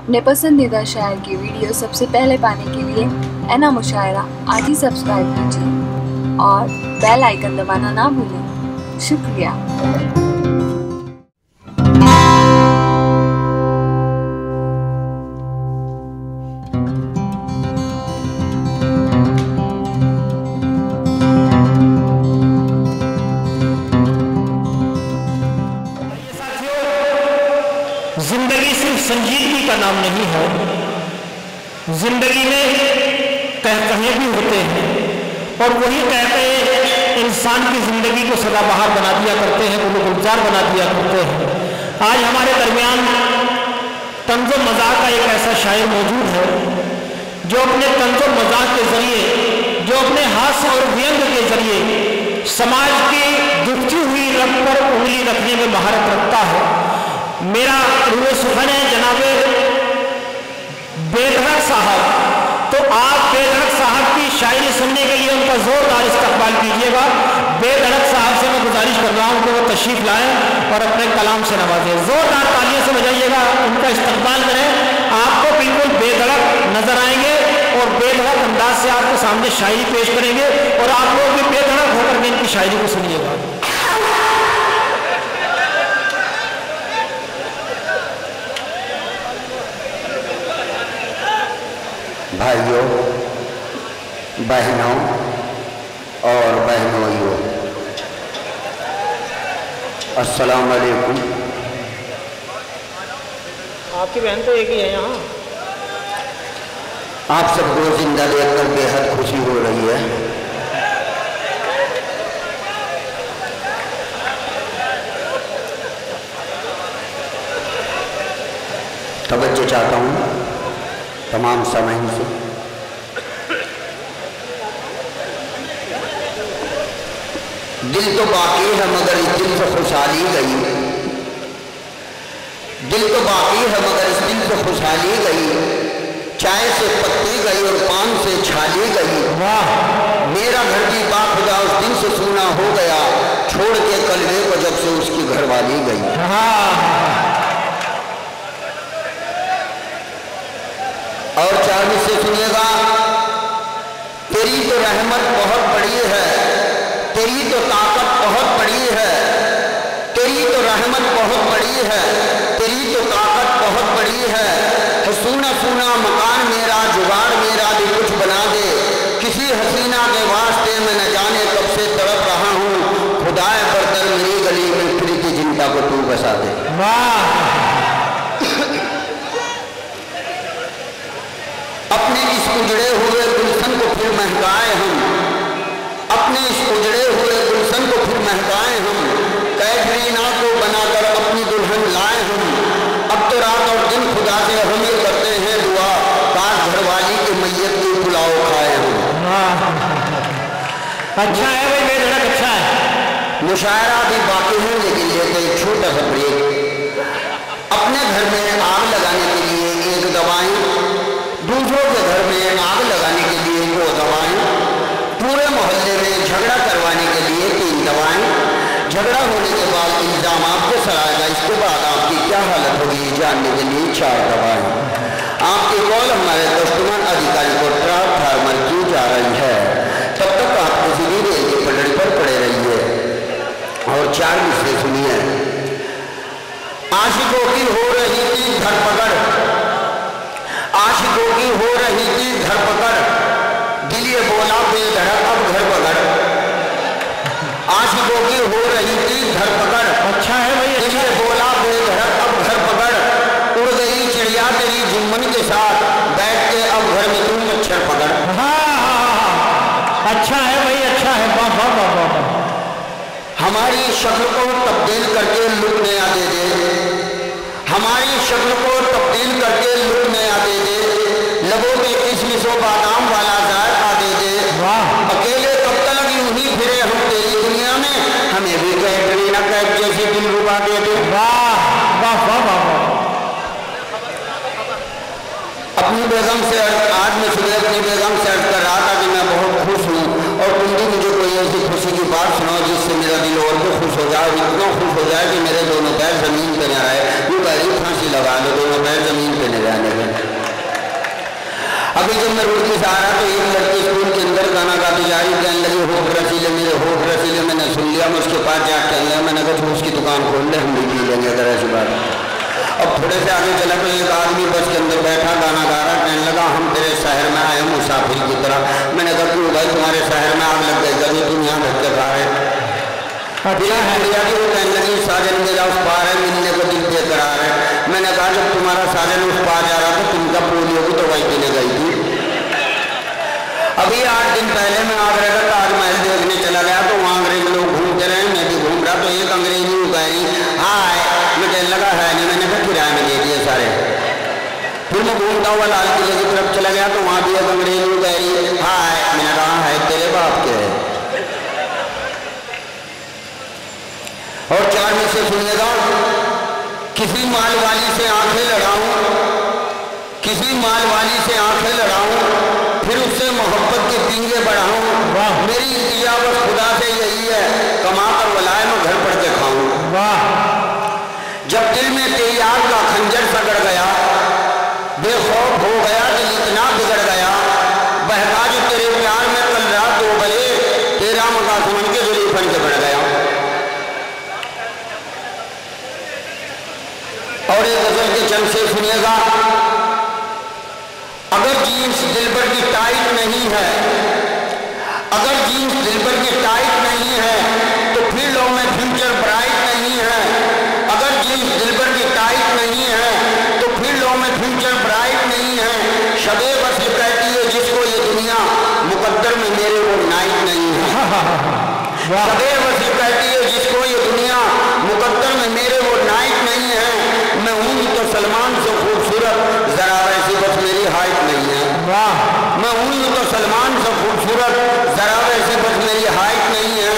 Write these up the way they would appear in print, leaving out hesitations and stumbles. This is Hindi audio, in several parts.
अपने पसंदीदा शायर की वीडियो सबसे पहले पाने के लिए एना मुशायरा आज ही सब्सक्राइब कीजिए और बेल आइकन दबाना ना भूलें। शुक्रिया। जिंदगी सिर्फ संजीदगी का नाम नहीं है। जिंदगी में कहकहे भी होते हैं और वही कहकहे इंसान की जिंदगी को सदाबहार बना दिया करते हैं, उन्हें गुलजार बना दिया करते हैं। आज हमारे दरमियान तंज़ो मज़ाक का एक ऐसा शायर मौजूद है जो अपने तंज़ो मज़ाक के जरिए, जो अपने हास्य और व्यंग के जरिए समाज की दुखती हुई रग पर उंगली रखने में महारत रखता है। मेरा रूए सुखन है जनाबे बेधड़क साहब, तो आप बेधड़क साहब की शायरी सुनने के लिए उनका जोरदार इस्तकबाल कीजिएगा। बेधड़क साहब से मैं गुजारिश कर रहा हूं कि वो तशरीफ लाएं और अपने कलाम से नवाजें। जोरदार तालियों से बजाइएगा, उनका इस्तकबाल करें। आपको बिल्कुल बेधड़क नजर आएंगे और बेधड़क अंदाज से आपके सामने शायरी पेश करेंगे और आप लोग भी बेधड़क होकर के इनकी शायरी को सुनिएगा। भाइयों, बहनों और बहनोइयों, अस्सलाम वालेकुम। आपकी बहन तो एक ही है यहाँ। आप सबको जिंदा देखकर बेहद खुशी हो रही है। तवज्जो चाहता हूँ तमाम सामाइन से। दिल तो बाकी है मगर इस दिल से खुशहाली गई, दिल तो बाकी है मगर इस दिल से खुशहाली गई, चाय से पत्ती गई और पान से छाली गई। वाह, मेरा घर भी बाखुदा उस दिन से सूना हो गया, छोड़ के कलवे को जब से उसकी घरवाली गई। और चार से सुनिएगा, तेरी तो रहमत बहुत बड़ी है, तेरी तो ताकत बहुत बड़ी है, तेरी तो रहमत बहुत बड़ी है, तेरी तो ताकत बहुत बड़ी है। सूना सूना मकान मेरा, जुगाड़ मेरा भी कुछ बना दे, किसी हसीना के वास्ते मैं न जाने कब से तड़प रहा हूँ, खुदाए बरतर मेरी गली में फिर की चिंता को तू बसा दे। वाह, अपने इस उजड़े हुए गुलशन को फिर महकाए हम, अपने इस उजड़े हुए गुलशन को फिर महकाए हम, कैटरीना को बनाकर अपनी दुल्हन लाए हम। अब तो रात और दिन खुदा से हम ये करते हैं दुआ, काश घरवाली के मैयत की पुलाव खाए हम। अच्छा है भाई, बेधड़क अच्छा है। मुशायरा भी बाकी है लेकिन लेते एक छोटा सा ब्रेक। अपने घर में आग लगाने के लिए एक दवाएं, दूसरों के घर में आग लगाने के लिए 2 दवाएं, पूरे मोहल्ले में झगड़ा करवाने के लिए 3 दवाएं, झगड़ा होने के बाद इल्जाम आपको सराएगा, इसके बाद आपकी क्या हालत होगी जानने के लिए 4 दवाएं। आपकी कॉल हमारे कस्टमर अधिकारी को ट्रांसफार्मर की जा रही है, तब तक आप किसी भी रेल की पटरी पर पड़े रहिए। और 4 मिसरे सुनिए। आशिकों की हो रही थी धरपकड़, आशिकों की हो रही थी धरपकड़, दिल ये बोला बेधड़क अब घर पकड़। आशिकों की हो रही थी धरपकड़, अच्छा है भाई, दिल ये बोला बेधड़क अब घर पकड़, उड़ गई चिड़िया तेरी जुम्मन के साथ, बैठ के अब घर में तू मच्छर पकड़। अच्छा है भाई, अच्छा है। वाह वाह वाह वाह। हमारी शक्ल को तब्दील करके लुक नया दे दे, हमारी शक्ल को तब्दील करके लुक नया दे दे, लबों में किशमिशों बादाम वाला जायका दे दे। अकेले कब तक यूं ही फिरे हम तेरी दुनिया में, हमें भी कैटरीना कैफ जैसी दिलरुबा दे दे। वाह वाह वाह वाह। अपनी बेगम से आज मैं सुबह अपनी बेगम से अर्ज कर रहा था कि मैं बहुत खुश हूँ और तुम भी मुझे कोई ऐसी खुशी की बात सुनाओ जिससे मेरा दिल और भी खुश हो जाए, इतना खुश हो जाए कि मेरे दोनों पैर जमीन पे न रहे। यूँ पहले फांसी लगा लो, दोनों पैर जमीन पे न रहने। अभी जब मैं रोड से आ रहा तो एक लड़की स्कूल के अंदर गाना गाती जा रही, कहने लगी होठ रसीले मेरे होठ रसीले। मैंने सुन लिया, मैं उसके पास जा कहने लगा, मैंने कहा उसकी दुकान खोल ले, हम भी पी लेंगे अगर ऐसी बात। अब थोड़े से आगे चला तो एक आदमी बस के अंदर बैठा गाना गा रहा, कहने लगा हम तेरे शहर में आए मुसाफिर की तरह। मैंने कहा क्यों भाई तुम्हारे शहर में आग लग गई, कभी तुम यहाँ धक्के खा रहे। वो कहने लगी साजन मेरा उस पार है, मिलने को दिल बेकरार है। मैंने कहा जब तुम्हारा साजन उस पार जा रहा था तुम क्या पोलियो की दवाई पीने गई थी? अभी 8 दिन पहले मैं आगरा का ताजमहल देखने चला गया तो वहाँ अंग्रेज लोग घूमते रहे, मैं भी घूम रहा तो एक अंग्रेजी गई हाय, मैं कहने लगा है नहीं, मैंने कहा किराए में दे दिए सारे। फिर मैं घूमता हुआ लाल किले की तरफ चला गया तो वहाँ भी एक अंग्रेजी गई हाय, मैंने कहा है तेरे बाप के है। और 4 में से सुनिएगा, किसी माल वाली से आंखें लड़ाऊं, किसी माल वाली से आंखें लड़ाऊं, फिर उससे मोहब्बत के पींगे बढ़ाऊं। मेरी इल्तिजा बस खुदा से यही है, कमा कर वलाए मैं घर पढ़ के खाऊं। जब दिल में तेरी आग का खंजर सगड़ गया, बेखौफ हो गया, दिल इतना बिगड़ गया, बहका जो तेरे प्यार में कल रात 2 बजे तेरा मका समझ के जुली बन के बढ़ गया। और एक गजल के चंद से सुनिएगा, अगर जीन्स दिलबर की टाइट नहीं है, अगर जीन्स दिलबर की टाइट नहीं है तो फिर लो में फ्यूचर ब्राइट नहीं है। अगर जीन्स दिलबर की टाइट नहीं है तो फिर लो में फ्यूचर ब्राइट नहीं है। शबे बस कहती है जिसको ये दुनिया, मुकद्दर में मेरे वो नाइट नहीं है। शबे बस कहती है जिसको ये दुनिया, मुकद्दर में मेरे वो नाइट नहीं है। मैं हूँ तो सलमान से खूबसूरत, जरा वैसी बस मेरी हाइट नहीं है। मैं हूँ तो सलमान से खूबसूरत, जरा वैसी बस मेरी हाइट नहीं है।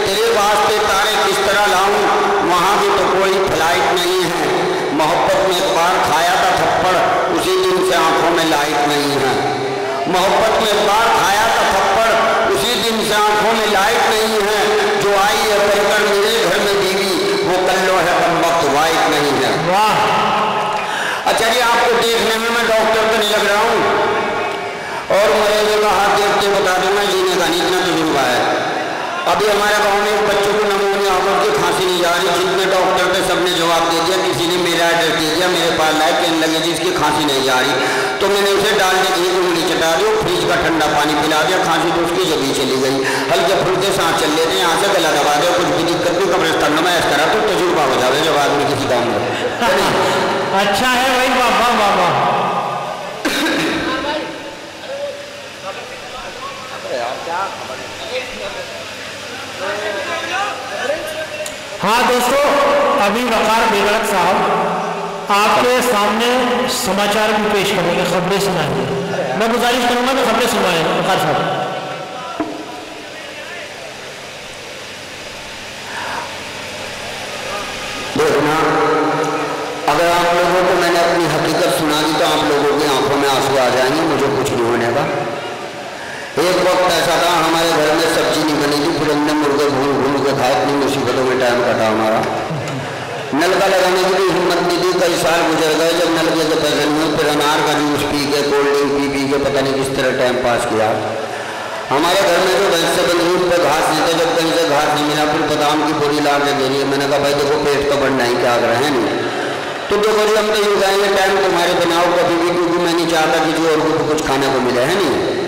तेरे वास्ते तारे किस तरह लाऊं, वहाँ भी तो कोई फ्लाइट नहीं है। मोहब्बत में एक बार खाया था थप्पड़, उसी दिन से आंखों में लाइट नहीं है। मोहब्बत में एक बार खाया था थप्पड़, उसी दिन से आंखों में लाइट नहीं है। जो आई है बनकर मेरे घर में बीवी, वो कल्लो है कम वक्त वाइट नहीं है। अच्छा जी, आपको देखने में मैं डॉक्टर तो नहीं लग रहा हूँ और मरे हुए का हाथ देखते बता दूंगा जीने का नहीं, इतना तजुर्बा है। अभी हमारे गांव में बच्चों को नमूनिया होकर के खांसी नहीं जा रही, जितने डॉक्टर थे सबने जवाब दे दिया, किसी ने मेरा एड्रेस दे दिया, मेरे पास लाए, कहने लगे जिसकी खांसी नहीं जा रही। तो मैंने उसे डालने की उंगली चटा दी, फ्रिज का ठंडा पानी पिला दिया, खांसी तो उसकी जब ही चली गई। हल्के फुल्के सांस चल लेते, यहाँ से गला दबा दे, कुछ भी दिक्कत नहीं, कब्रिस्तान में ऐसा करा तो तजुर्बा हो जाए जब आदमी किसी काम में। अच्छा है भाई, बाबा बाबा। हाँ दोस्तों, अभी वकार बेगलक साहब आपके सामने समाचार भी पेश करेंगे, खबरें सुनाएंगे। मैं गुजारिश करूंगा कि खबरें सुनाएं वकार साहब। देखना, अगर आप लोगों को मैंने अपनी हकीकत सुना दी तो आप लोगों की आंखों में आंसू आ जाएंगे, मुझे कुछ नहीं होने का। एक वक्त ऐसा था हमारे घर में सब्जी नहीं बनी थी, फिर हमने मुर्गे भून के खाए, इतनी मुसीबतों में टाइम कटा हमारा। नलका लगाने की भी हिम्मत नहीं थी, कई साल गुजर गए जब नलके के पैसे नहीं हुए, फिर अनार का जूस पी के, कोल्ड ड्रिंक पी के पता नहीं किस तरह टाइम पास किया। हमारे घर में जो भैंस से बंदी उस पर घास नहीं था, जब कहीं से घास नहीं मिला फिर बादाम की पूरी ला के दे रही है। मैंने कहा भाई देखो पेट तो बढ़ना ही क्या रहे हैं नहीं, तो देखो जी हम तो यूँ कहेंगे टाइम तुम्हारे बनाओ कभी भी, क्योंकि मैं नहीं चाहता कि जो और को कुछ खाने को मिले, है नहीं।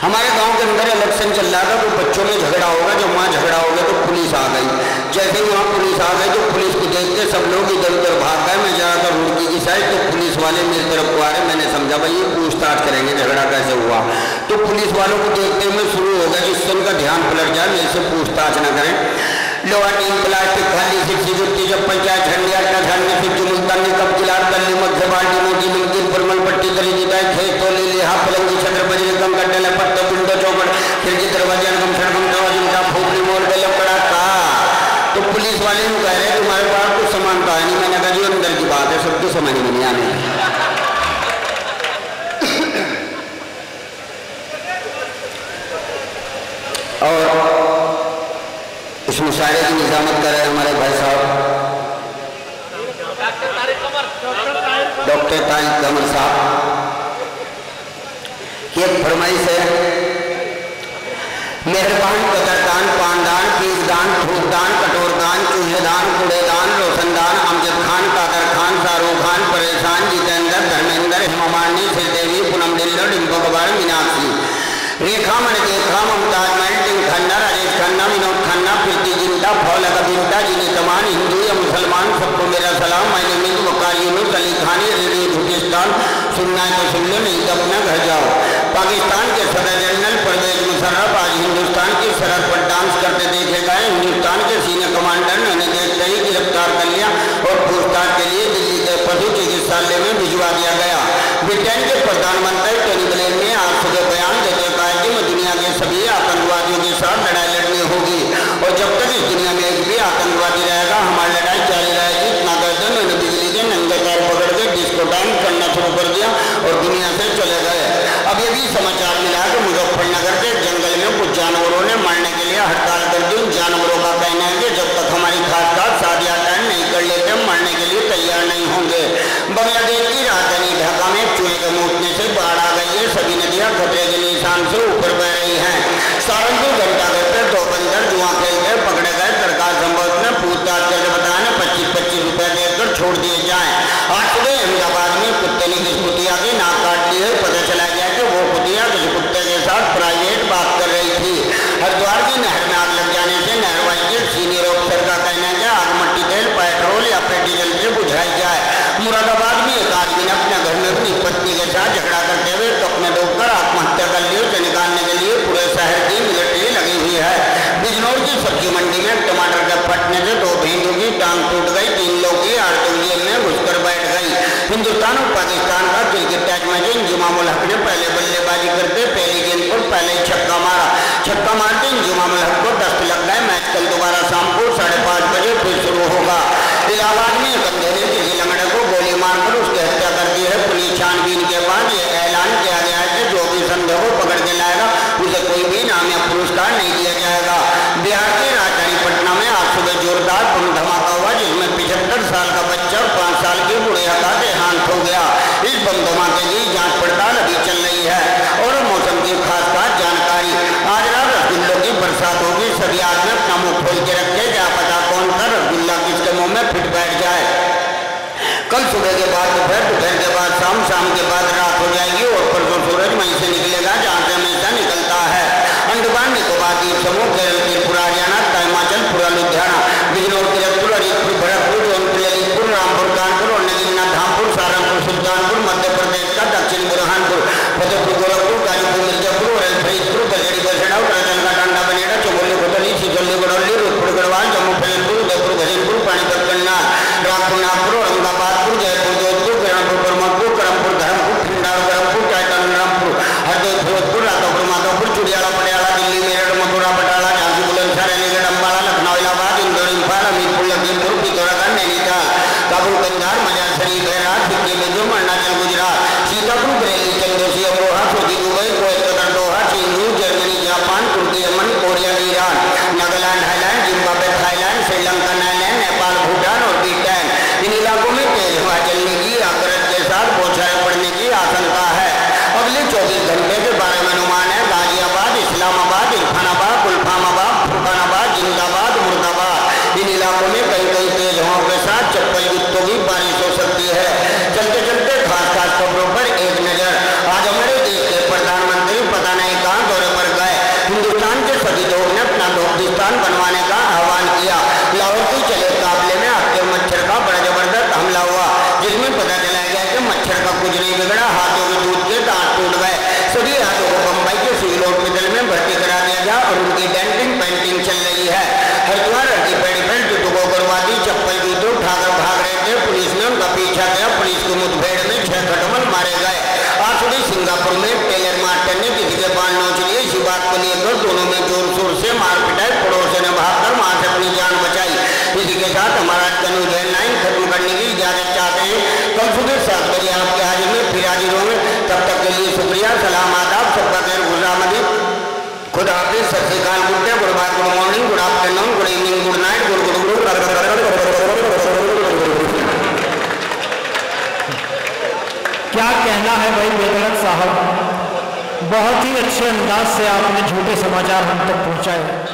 हमारे गांव के अंदर इलेक्शन चल रहा था, तो बच्चों में झगड़ा होगा, जब वहाँ झगड़ा हो गया तो पुलिस आ गई। जैसे ही वहाँ पुलिस आ गई तो पुलिस को देख के सब लोग इधर उधर भाग गए। मैं ज़्यादातर रुड़की की साइड, तो पुलिस वाले मेरी तरफ को आ रहे, मैंने समझा भाई ये पूछताछ करेंगे झगड़ा कैसे हुआ। तो पुलिस वालों को देखते हुए शुरू हो गया जिससे उनका ध्यान पलट जाए, मेरे से पूछताछ न करें। लोहा टीम प्लास्टिक खाली सिक्सी जुट्टी जब पंचायत झंडी अट्टा झंडी फिर मुल्तानी कब गिलार तल्ली मध्य बाल्टी मोटी नमकीन परमल पट्टी तली जीता खेत तोली लिहा पलंगी छत्र बजरी कम कट्टे पत्ते पिंडो चौकट खिड़की दरवाजे गम सड़गम दरवाजे फूकनी मोड़ के लपड़ा का। तो पुलिस वाले कह रहे हैं तुम्हारे पास कुछ समानता है नहीं। मैंने कहा जी अंदर की बात है, सबको समझ में नहीं आने। और इस मुशायरे की निजामत कर रहे हैं हमारे भाई साहब डॉक्टर तारिक कमर साहब। एक फरमाइश है, मेहरबान, कदरदान, पानदान, पीसदान, थूकदान, कटोरदान, चूहेदान, कूड़ेदान, रोशनदान, अमजद खान, कादर खान, शाहरुख खान, परेशान, जितेंद्र, धर्मेंद्र, हेमामालिनी, श्रीदेवी, पूनम डिल्लो, डिम्पो कबाड़, मीनाक्षी, रेखा, मनदेखा, मुमताज महल, टिंग खन्ना, राजेश खन्ना, विनोद खन्ना, प्रीति जिंदा, फौला कबीरता, जिनी तमान, हिंदू या मुसलमान, सबको मेरा सलाम। मैंने मिंद वकार यूनुस अली खानी, रेडियो झूठिस्तान, सुनना है तो सुन लो, नहीं तो अपना घर जाओ। पाकिस्तान के सदर जनरल परवेज मुशर्रफ आज हिंदुस्तान की सरहद पर डांस करते देखे गए। हिंदुस्तान के सीनियर कमांडर ने उन्हें देखते ही गिरफ्तार कर लिया और पूछताछ के लिए दिल्ली के पशु चिकित्सालय में भिजवा दिया गया। ब्रिटेन के प्रधानमंत्री टोनी ब्लेयर ने आज सुबह बयान देते कहा कि मैं दुनिया के सभी आतंकवादियों के साथ लड़ाई लड़नी होगी और जब तक इस दुनिया में एक भी आतंकवादी रहेगा हमारी लड़ाई जारी रहेगी। इतना कहते उन्होंने बिजली के नंगे पैर पकड़ के डिस्को डांस करना शुरू कर दिया और दुनिया से चले गए। अब ये भी समाचार मिला कि मुजफ्फरनगर के जंगल में कुछ जानवरों ने मरने के लिए हड़ताल कर दी। उन जानवरों का कहना है कि जब तक हमारी खास शादी अटेंड नहीं कर लेते मरने के लिए तैयार नहीं होंगे। बांग्लादेश की राजधानी ढाका में चूहे के मुतने से बाढ़ आ गई है। सभी नदियां खतरे के निशान से ऊपर बह रही हैं। सहारनपुर घंटाघर पर दो बंदर जुआ खेलते पकड़े गए। सरकार संभव में पूछताछ करके बताया 25-25 रुपए देकर छोड़ दिए जाएं। आज सुबह अहमदाबाद में कुत्ते ने किस कुतिया की नाक काट ली है। पता चला गया कि वो कुतिया किसी कुत्ते के साथ प्राइवेट बात कर रही थी। हरिद्वार की नहर में आग लग जाने से नहरवाई के सीनियर ऑफिसर का कहना है कि आग मट्टी तेल पेट्रोल या फिर डीजल से बुझाई जाए। मुरादाबाद में एक आदमी ने अपने घर में अपनी पत्नी के साथ झगड़ा करते हुए कपड़े डूबकर आत्महत्या कर ली। उसे निकालने के लिए पूरे शहर की मिलिट्री लगी हुई है। बिजनौर की सब्जी मंडी में टमाटर के फटने से 2 भेड़ों की टांग टूट गई। 3 लोग की आरतू जेल में घुसकर बैठ गई। हिंदुस्तान और पाकिस्तान का क्रिकेट टेस्ट मैच इंजमामुल हक ने पहले बल्लेबाजी करते पहली गेंद पर पहले छक्का मारा। छक्का मारते इंजमामुल हक को दस्त लग गए। मैच कल दोबारा शाम को 5:30 बजे फिर शुरू होगा। इलाहाबाद में एक अंधे ने किसी लंगड़े को गोली मारकर उसकी हत्या कर दी है। पुलिस छानबीन के बाद यह ऐलान किया गया है कि जो भी संदेह को पकड़ के लाएगा उसे कोई भी इनाम या पुरस्कार नहीं दिया जाएगा। बिहार की राजधानी पटना में आज सुबह जोरदार बम धमाका हुआ जिसमें 75 साल का बच्चा और 5 साल की बुढ़िया का देहांत हो गया। इस बम धमाके की जांच पड़ताल अभी चल रही है। और मौसम की खास जानकारी, आज रात रसगुल्लों की बरसात होगी। सभी आदमी अपना मुंह खोल के रखे, क्या पता कौन सा रसगुल्ला किसके मुंह में फिट बैठ जाए। कल सुबह के बाद दोपहर, दोपहर के बाद शाम, शाम के बाद रात हो जाएगी और परसों सूरज वहीं से निकलेगा जहाँ से हमेशा निकलता है। अंडमान निकोबार द्वीप समूह, केरल, त्रिपुरा, हरियाणा, हिमाचल, पूरा लुधियाना, बिजनौर, तिरकपुर, हरिपुर, भरतपुर, जौनपुर, ललितपुर, रामपुर, कानपुर और नगीना, धामपुर, सहारनपुर, सुल्तानपुर, मध्य प्रदेश का दक्षिण बुरहानपुर, फतेहपुर, गोरखपुर, गाजीपुर, मिर्जापुर और फरीदपुर, गलगड़ी, बसड़ा, उत्तराखंड का Tanda, Baneda, Chamoli, Kotli, Sisoli, Gadauli, Rudpur, Garhwal, Jammu, Faizalpur, Udaipur, Bhajanpur, Panipat, Kannar, Rampur, Nagpur, Aurangabadpur, Jaipur, Jodhpur, Kiranpur, Brahmapur, Karampur, Dharampur, Khandar, Brahmapur, Titan, Rampur, Hardoi, Firozpur, Raghopur, Madhopur, Chudiyala, Patiala, Delhi, Meerut, Mathura, Batala, Jhansi, Bulandshahr, Aligarh, Ambala, Lucknow, Allahabad, Indore, Imphal, Hamirpur, Lakhimpur, Pithoragarh, Nainital, Kabul, Kandahar, Mazar Sharif, Bahraich, Sikkim, Mizoram, Arunachal, Gujarat, Sitapur, Bareilly, Chandausi, Amroha, Saudi, Dubai, Kuwait, Qatar, दोहा, चीन, रूस, जर्मनी, जापान, तुर्की, Yemen, Korea, Iran, Nagaland, Thailand, Zimbabwe, Thailand, Sri Lanka, Nagaland, Nepal, Bhutan और ब्रिटेन। इन इलाकों में तेज हवा चलने की या गरज के साथ बौछारें पड़ने की आशंका है। अगले 24 घंटे के बारे में अनुमान है गाजियाबाद, इस्लामाबाद, इरफानाबाद, गुलफामाबाद, फुरकानाबाद, जिंदाबाद, मुर्दाबाद इन इलाकों में कई कई तेज हवाओं के साथ चप्पल जूतों की बारिश हो सकती है। चलते चलते खास खास खबरों पर एक नजर। आज हमारे देश के प्रधानमंत्री पता नहीं कहां दौरे पर गए। हिंदुस्तान के सभी लोग ने अपना हिंदुस्तान बनवाने का आह्वान किया। लाहौर की चले काबले में आपके मच्छर का बड़ा जबरदस्त हमला हुआ जिसमें पता चला गया कि मच्छर का कुछ नहीं बिगड़ा, हाथों के दूध के दांत टूट गए। सभी हाथों को बम्बई के सिविल हॉस्पिटल में भर्ती करा दिया गया और उनकी डेंटिंग पेंटिंग चल रही है। हरिद्वार हड्डी पेडीफेल्ट जुटों करवाती चप्पल जूतों उठाकर भाग रहे थे। पुलिस ने उनका पीछा किया। पुलिस की मुठभेड़ में 6 खटमल मारे गए। आज सुबह सिंगापुर में टेलर मास्टर ने किसी के बाल नोच लिए। इसी बात को लेकर दोनों में जोर शोर से मार पिटाई। पड़ोसी ने भागकर वहां से अपनी जान बचाई। इसी के साथ हमारा आज का न्यूज़ हेडलाइन खत्म करने की इजाजत चाहते हैं। कल सुबह 7 बजे आपके हाजिर में फिर हाजिर होंगे। तब तक के लिए शुक्रिया, सलाम, आदाब, सबका खैर गुजामदी, खुदा हाफिज़, सत श्री अकाल, good day, good bye, good morning, good afternoon, good evening, good night, good good good. क्या कहना है भाई बेदरद साहब, बहुत ही अच्छे अंदाज से आपने झूठे समाचार हम तक पहुंचाए।